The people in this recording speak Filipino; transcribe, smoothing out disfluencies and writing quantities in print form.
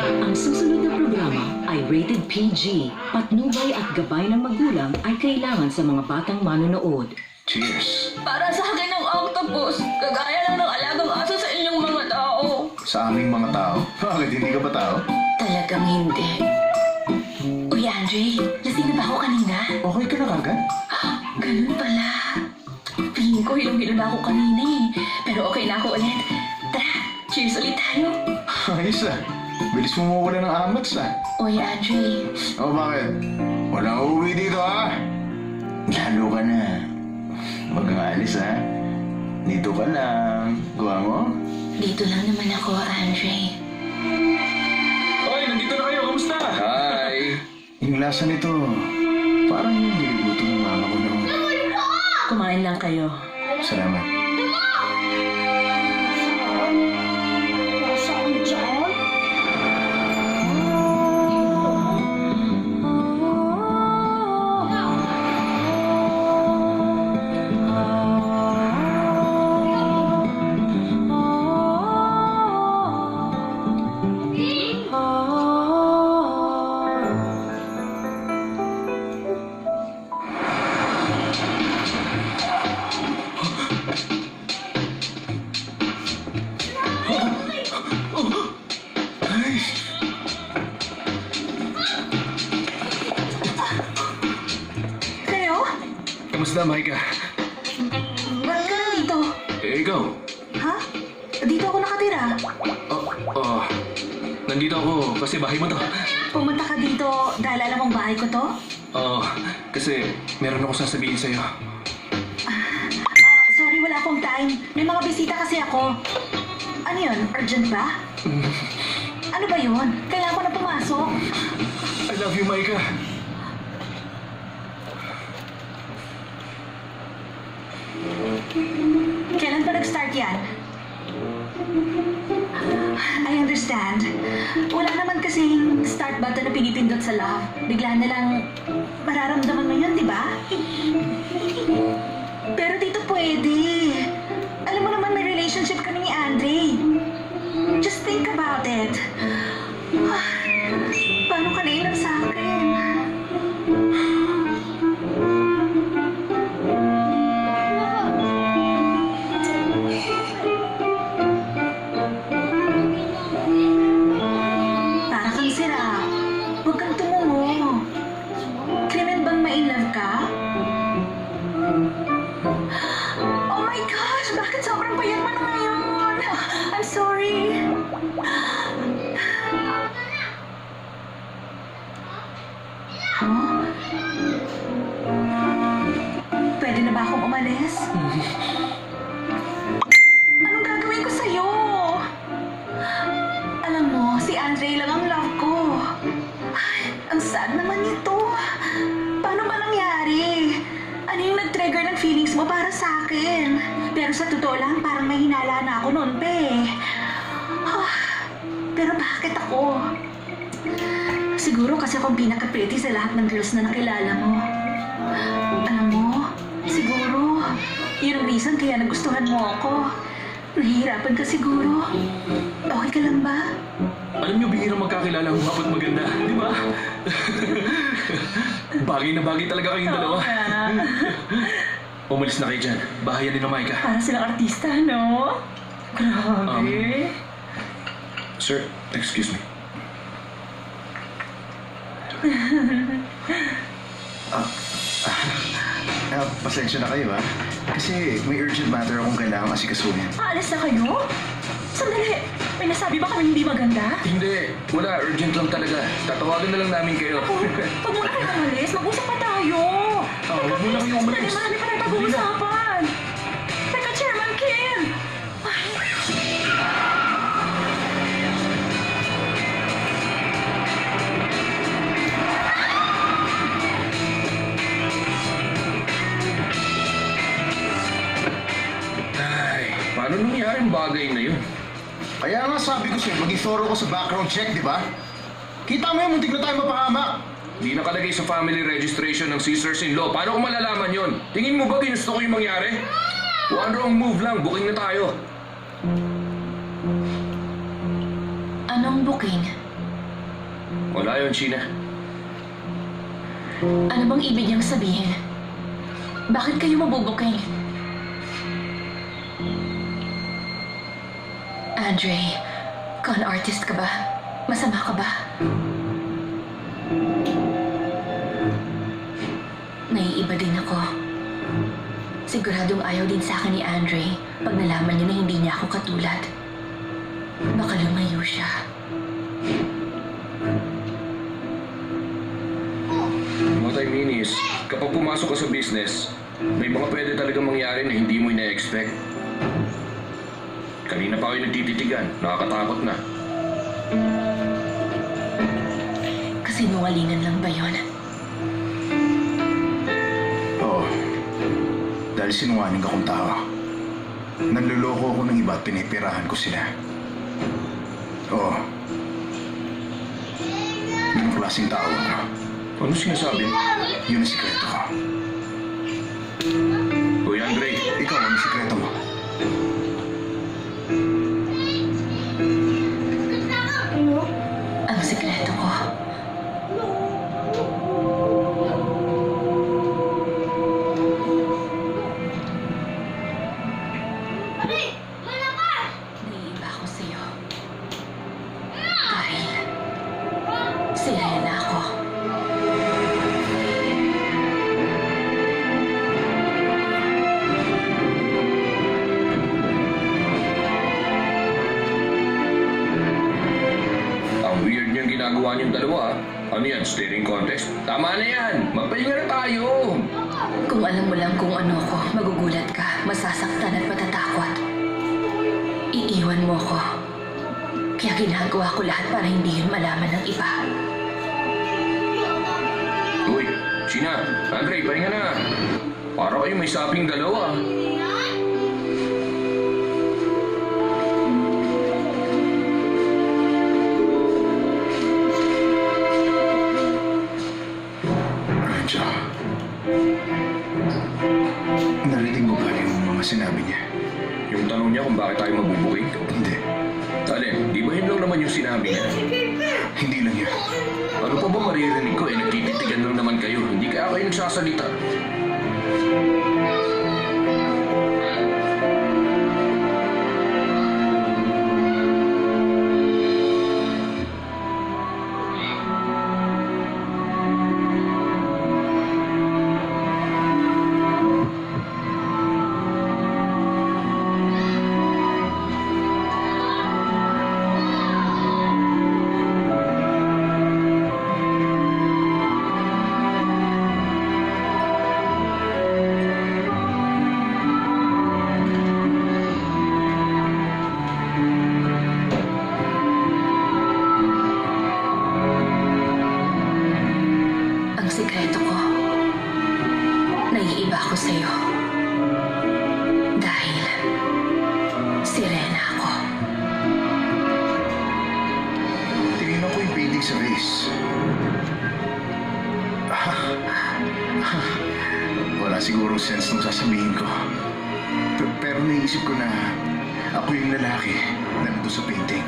Ang susunod na programa ay rated PG. Patnubay at gabay ng magulang ay kailangan sa mga batang manonood. Cheers! Para sa akin ng octopus, kagaya lang ng alagang aso sa inyong mga tao. Sa aming mga tao. Bakit hindi ka ba tao? Talagang hindi. Uy, Andre, lasing na ba ako kanina? Okay ka na kagad? Ganun pala. Feeling ko hilong-hilo na ako kanina eh. Pero okay na ako ulit. Tara, cheers ulit tayo. Ayos ah. Bilis mo mawala ng amats ah. Uy, Andre, O bakit? Walang uuwi dito ah. Lalo ka na. Huwag kang alis ah. Dito ka lang. Gawa mo? dito lang naman ako, Andre. Hoy, nandito na kayo. Kamusta? Hi! Yung lasa nito, parang yung nililuto ng mama ko noon. Kumain lang kayo. Salamat. Nasaan dyan? Ay! Kayo? Kamusta, Micah? Ba't ka nandito? Ikaw? Ha? Dito ako nakatira. Oh, nandito ako kasi bahay mo to. Pumunta ka dito dahil alam mong bahay ko to? Kasi meron ako sasabihin sa'yo. Sorry, wala akong time. May mga bisita kasi ako. Ano yun? Urgent ba? Ano ba yun? Kailangan ko na pumasok. I love you, Micah. Kailan pa nag-start yan? I understand. Wala naman kasing start button na pinipindot sa love. Bigla na lang mararamdaman mo yun, di ba? Pero dito pwede. Alam mo naman may relationship kami ni Andre. Just think about it. Paano ka nailang sa akin? Para kang sira. Huwag kang tumungo. Krimen bang ma-inlove ka? Oh my gosh! Bakit sobrang payat mo na ngayon? I'm sorry. Oh? Pwede na ba akong umalis? Anong gagawin ko sa'yo? Alam mo, si Andre lang ang love ko. Ay, ang sad naman nito. Paano ba nangyari? Ano yung nag-trigger ng feelings mo para sa akin? Pero sa totoo lang, parang may hinala na ako noon, pe. Pero bakit ako? Siguro kasi akong pinaka-pretty sa lahat ng girls na nakilala mo. Alam mo, siguro, yun ang reason kaya nagustuhan mo ako. Nahihirapan ka siguro. Okay ka lang ba? Alam niyo, bihirang magkakilala ang guwapo at maganda, di ba? Bagay na bagay talaga kayong dalawa. Umalis na kayo dyan. Bahayan ni na Micah. Para silang artista, no? Grabe. Sir, excuse me. Pasensya na kayo ah. Kasi may urgent matter akong kailangang asikasuhin. Aalis na kayo? Sandali. May nasabi ba kami hindi maganda? Hindi, wala. Urgent lang talaga. Tatawagan na lang namin kayo. Huwag muna kayo umalis. Mag-usap pa tayo. Huwag muna kayo umalis. Marami pa rin pag-uusapan. Teka, Chairman Kim. Ay, paano nangyari ang bagay na yun? Kaya nga sabi ko sa'yo, maging thorough ko sa background check, di ba? Kita mo yun, muntik na tayo mapahamak. Di nakalagay sa family registration ng sisters-in-law. Paano ko malalaman yun? Tingin mo ba ginusto ko yung mangyari? One wrong move lang, booking na tayo. Anong booking? Wala yun, Sheena. Ano bang ibig niyang sabihin? Bakit kayo mabubuking? Andre, con artist ka ba? Masama ka ba? Naiiba din ako. Siguradong ayaw din sa akin ni Andre pag nalaman niya na hindi niya ako katulad. Baka lumayo siya. What I mean is, kapag pumasok ka sa business, may mga pwede talagang mangyari na hindi mo ina-expect. Kanina pa kayo nagtititigan, nakakatakot na. Kasinungalingan lang ba yun? Oo. Dahil sinungaling akong tao. Nanluloko ako ng iba at pinipirahan ko sila. Oo. Ganong klaseng tao ako. Ano sinasabi? Yun ang sikreto ko. Uy, Andre, Ikaw, ano ang sikreto mo? Ang sikreto ko. Naiiba ako sa'yo. Dahil sirena ako. ang weird niyang ginagawa niyong dalawa. Ano yan, staring contest? Tama na yan, magpahinga na tayo. Kung alam mo lang kung ano ko, magugulat ka, masasaktan at matatakot. Iiwan mo ko. Kaya ginagawa ko lahat para hindi yun malaman ng iba. Uy, Sheena, Andre, pahinga na. Para kayo may saping dalawa. Anjo, narinig mo ba yung mga sinabi niya? Yung tanong niya kung bakit tayo mabubuking? Hindi. Alin, di ba yun lang naman yung sinabi niya? Hindi lang yun. Ano pa ba maririnig ko? Nagtititigan lang naman kayo. Hindi kaya kayo nagsasalita. Ang sikreto ko, naiiba ako sa'yo. Dahil sirena ako. Tinignan ko yung painting sa vase. Wala siguro sense nung sasabihin ko. Pero naisip ko na ako yung lalaki na nandun sa painting.